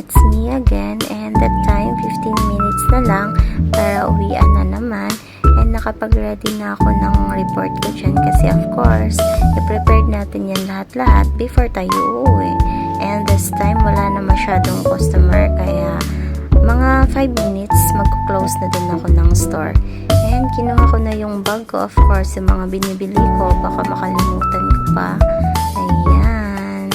it's me again, and that time 15 minutes na lang para uwian na naman. And nakapag-ready na ako ng report ko dyan kasi of course, i-prepared natin yan lahat-lahat before tayo uuwi. And this time wala na masyadong customer kaya mga 5 minutes magko-close na din ako ng store. And kinuha ko na yung bag ko, of course, yung mga binibili ko, baka makalimutan ko pa. Ayan.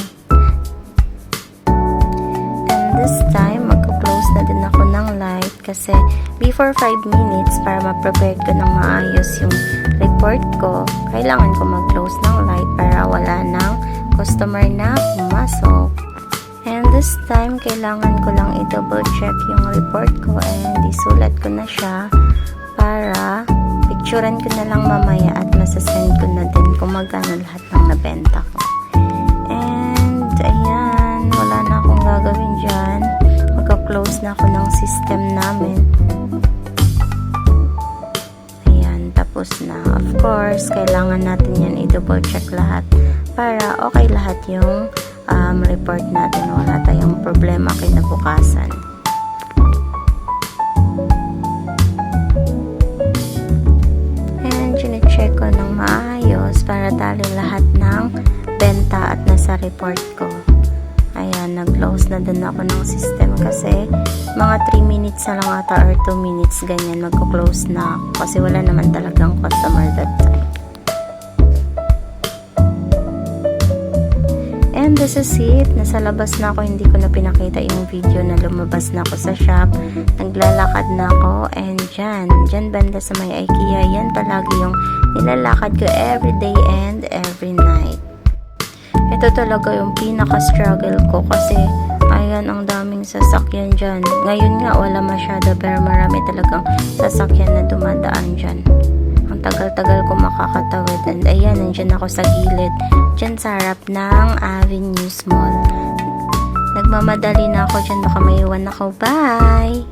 And this time magko-close na din ako ng light kasi before 5 minutes para ma-prepare ko ng maayos yung report ko, kailangan ko mag-close ng light para wala nang customer na pumasok. And this time, kailangan ko lang i-double check yung report ko and isulat ko na siya para picturean ko na lang mamaya at masasend ko na din kung magkano lahat ng nabenta ko. And ayan, wala na akong gagawin dyan. Magka-close na ako ng system namin. Ayan, tapos na. Of course, kailangan natin yan i-double check lahat para okay lahat yung report natin, wala tayong problema kinabukasan. And chine-check ko ng maayos para tali lahat ng benta at nasa report ko. Ayan, nag-close na din ako ng system kasi mga 3 minutes na lang ata or 2 minutes ganyan magko-close na ako kasi wala naman talagang customer that time. And this is it. Nasa labas na ako. Hindi ko na pinakita yung video na lumabas na ako sa shop. Naglalakad na ako. And dyan banda sa may IKEA. Yan palagi yung nilalakad ko every day and every night. Ito talaga yung pinaka-struggle ko kasi ayan, ang daming sasakyan dyan. Ngayon nga wala masyado pero marami talagang sasakyan na dumadaan dyan. Ang tagal-tagal ko makakatawid. And ayan, nandyan ako sa gilid. Dyan sa harap ng Avenue Mall. Nagmamadali na ako dyan. Baka may iwan ako. Bye!